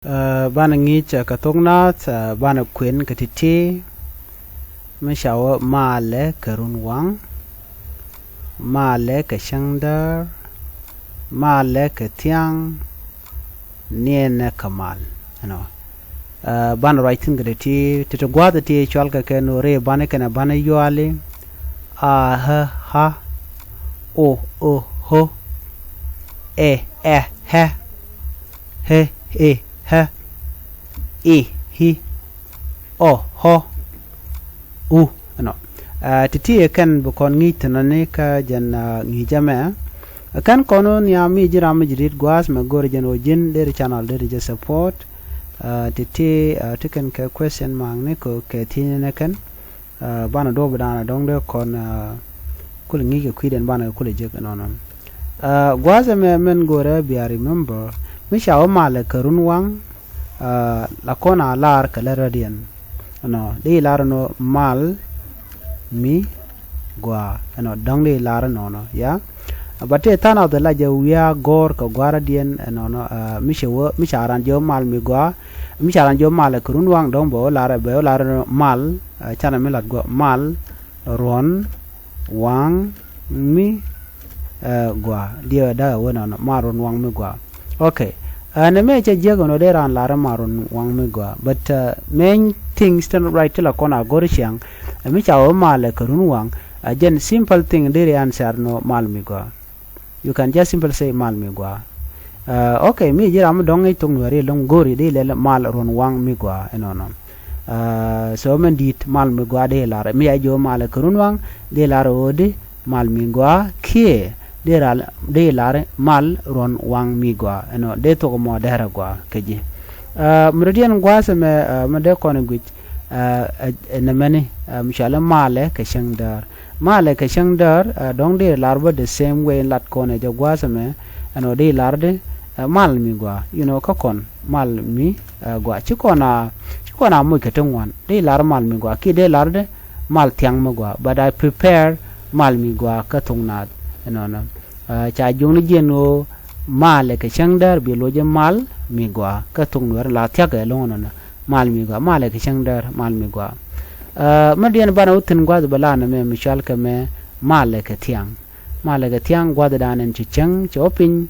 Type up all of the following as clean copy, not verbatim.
bana ngi cha ka tongnat bana kwen ka titi me shawo male karun wang male ka shangdar male ka tiang niene kamal ano bana writing greti tito gwada ti chwal ka ken re bana kana bana yuali a ha o ho e he he ha e hi o ho u ano titi kan bu kon ngi tanane ka jan ngi jama kan kono ni ami jira mi jirit gwas ma gor jan ojin der channel der je support titi tiken ka question mangne ko ke tinene kan bana do badana dong de kon kul ngi ke kwiden bana kul je non gwas me men gora bi remember mi shawo male karun wang la kona lar kala radian no de lar no mal mi gwa no dong de lar no ya bate tan of the laje wiya gor ko gwara dien no mi shawo mi sharan jo mal mi gwa mi sharan jo mal karun wang dong bo lar mal chana mi lat go mal ron wang mi gwa dia da wona no maron wang mi gwa okay na me che jego no deran lara maron wang me gwa but main things stand right la kona gorishang mi chawo male karun wang again simple thing dere answer no mal mi gwa you can just simple say mal mi gwa okay mi jira am dong tung wari long gori de le mal ron wang mi gwa no so men dit mal mi gwa de lara mi ajo male karun wang de lara ode mal mi gwa kie de lare mal ron wang mi gwa no de to mo dera gwa keji meridian gwa se me de kono gwit na mani mishala male ka shangdar dong de larba the same way lat kono je gwa se me no de larde mal mi gwa you know ka kon mal mi gwa chikona mu ke tongwan de lar mal mi gwa ki de larde mal tiang mo gwa but I prepare mal mi gwa ka tongnat no cha jung ni jeno male ke changdar bi loje mal mi gwa ka tung wer la thya ke long na mal mi gwa male ke changdar mal mi gwa madian bana utin gwa bala na me mishal ke me male ke tiang gwa da nan chi chang chopin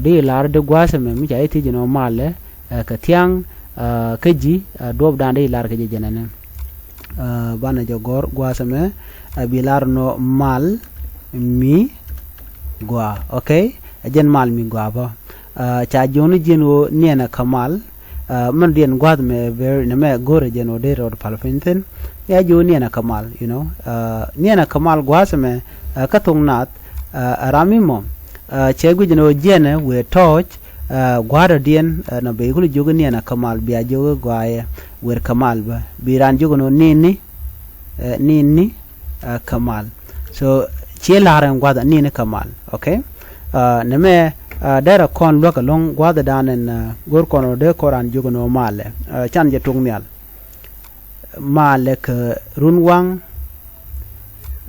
de lar de gwa se me mi ja iti jeno male ke tiang ke ji dob dan de lar ke je jenane bana jogor gwa se me bi lar no mal mi gwa okay ajen mal mi gwa ba cha joni jeno nena kamal man dien gwa me ver ne me gore jeno de rod palfinten ya jo nena kamal you know nena kamal gwa me ka tungnat ramimo che gu jeno jene we touch gwa dien na be gulu jogo nena kamal biya jogo gwa wer kamal ba biran jogo no nini kamal so che laran gwada ni kamal okay ne me dara kon loka long gwada danen gor kono de koran jogo no male chan je tungmial male ke runwang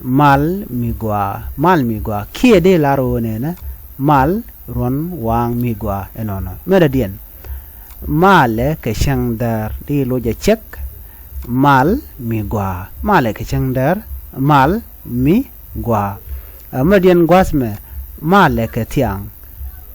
mal mi gwa kie de laro ne na mal ron wang mi gwa enono mera dien male ke shangdar di loje check mal mi gwa male ke shangdar mal mi gwa madian gwasme male ke tiang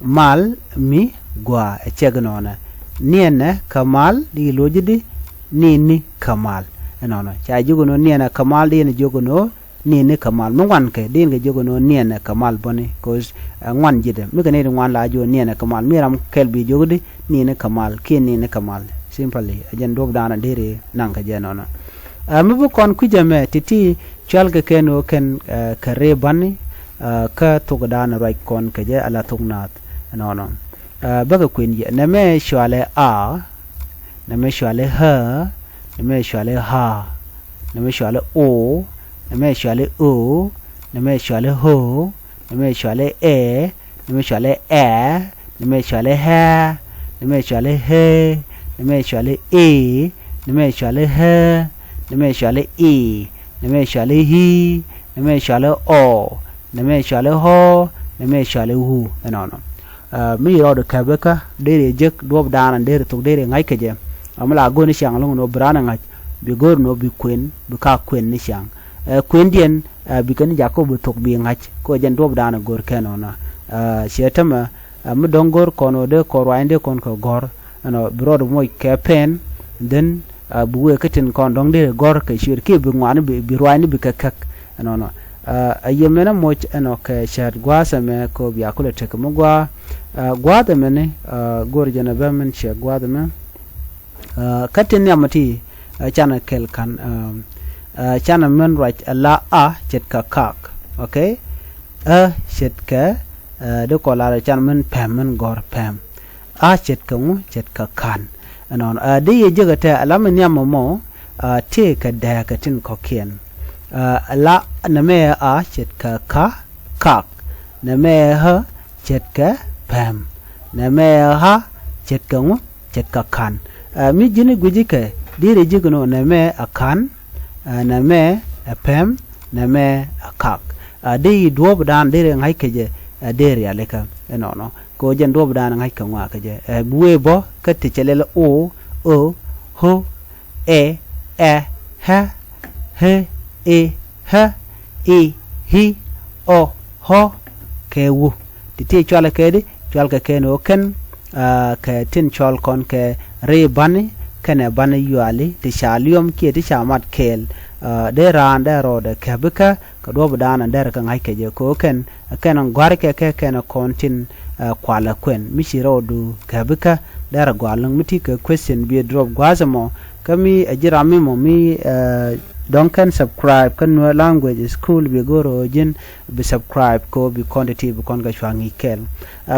mal mi gwa chegnona niene kamal di lojidi nini kamal enono cha jugono niene kamal di ne jugono nini kamal mwan ke din ge jugono niene kamal boni cause ngwan jide mi ke ne ngwan la jo niene kamal miram kelbi jogodi nini kamal ki nini kamal simply ajen dob dana dere nanka jenono mi bu kon kujame titi chalga keno ken kare bani ka tugdana right kon keje ala tugnat no baga queen ye na me shwale a na me shwale ha na me shwale ha na me shwale o na me shwale o na me shwale ho na me shwale e na me shwale e na me shwale ha na me shwale he na me shwale e na me shwale ha na me shwale e na me shwale hi na me shwale o na me shwale ho na me shwale hu no mi ro de ka beka de jek dob dana de to de ngai ke je amala go ni shang long no brana ngai bi gor no bi kwen bi ka kwen ni shang kwen dien bi kan jako bu tok bi ngai ko jen dob dana gor keno na shetama mu dongor kono de ko wande kon ko gor no bro do moy ke pen den buwe katin kon dong de gor ke shir ke bi ngwan bi rwani bi kakak no ayemena moch eno ke shar gwasa me ko bi akule tek mo gwada mene gor jana ba men she gwada me katin yamati chana kel kan chana men right la a chet ka kak okay chet ka de ko la chana men pam men gor pam a chet ka mu chet ka kan anon de ye jegata alamen yammo te ka da katin ko kien la name a chet ka kak name ha chet ka pam name ha chet ka ngu chet ka kan mi jini gujike dire jigno name a kan name a pam name a kak de dwob dan dire ngai keje dire aleka no ko jen dwob dan ngai ka ngwa keje buwe bo katti chelele o ho e ha he e ha e hi o ho ke wu ti chwala ke di chwal ka ken o ken ke tin chwal kon ke re bani kene bani yuali ti shalium ki ti shamat kel de ran de ro de ke bika ka do budana der ka ngai ke je ko ken ken gwar ke ken kon tin kwala kwen mi shiro du ke bika der gwalung miti ke question bi drop gwazamo kami ajira mi mo mi don't can subscribe kan no language school bi goro jin bi subscribe ko bi quantity bi kon ga chwangi kel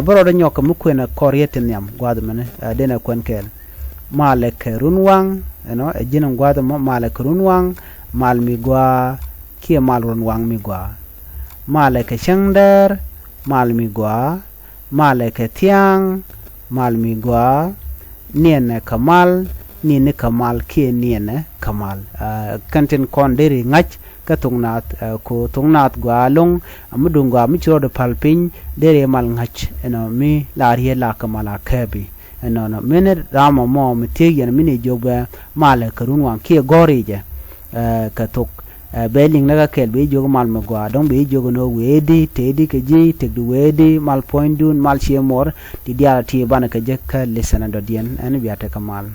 boro da nyoka mu kwena koryeten yam gwadu mane dena kwen kel malek runwang no jin gwadu mo malek runwang mal mi gwa ki mal runwang mi gwa malek shangdar mal mi gwa malek tiang mal mi gwa niene kamal ni kamal ki niene kamal kantin kon deri ngach ka tungnat ko tungnat gwalong amudungwa mi chiro de palpin deri mal ngach eno mi lariye la kamala kabi eno no mene rama mo mi tegen mini jogba male karun wan ki gorije ka tok beling naga kel be jog mal magwa don be jog no wedi tedi ke ji tek du wedi mal point dun mal chemor ti diala ti bana ka jekka lesana do dien en biata kamal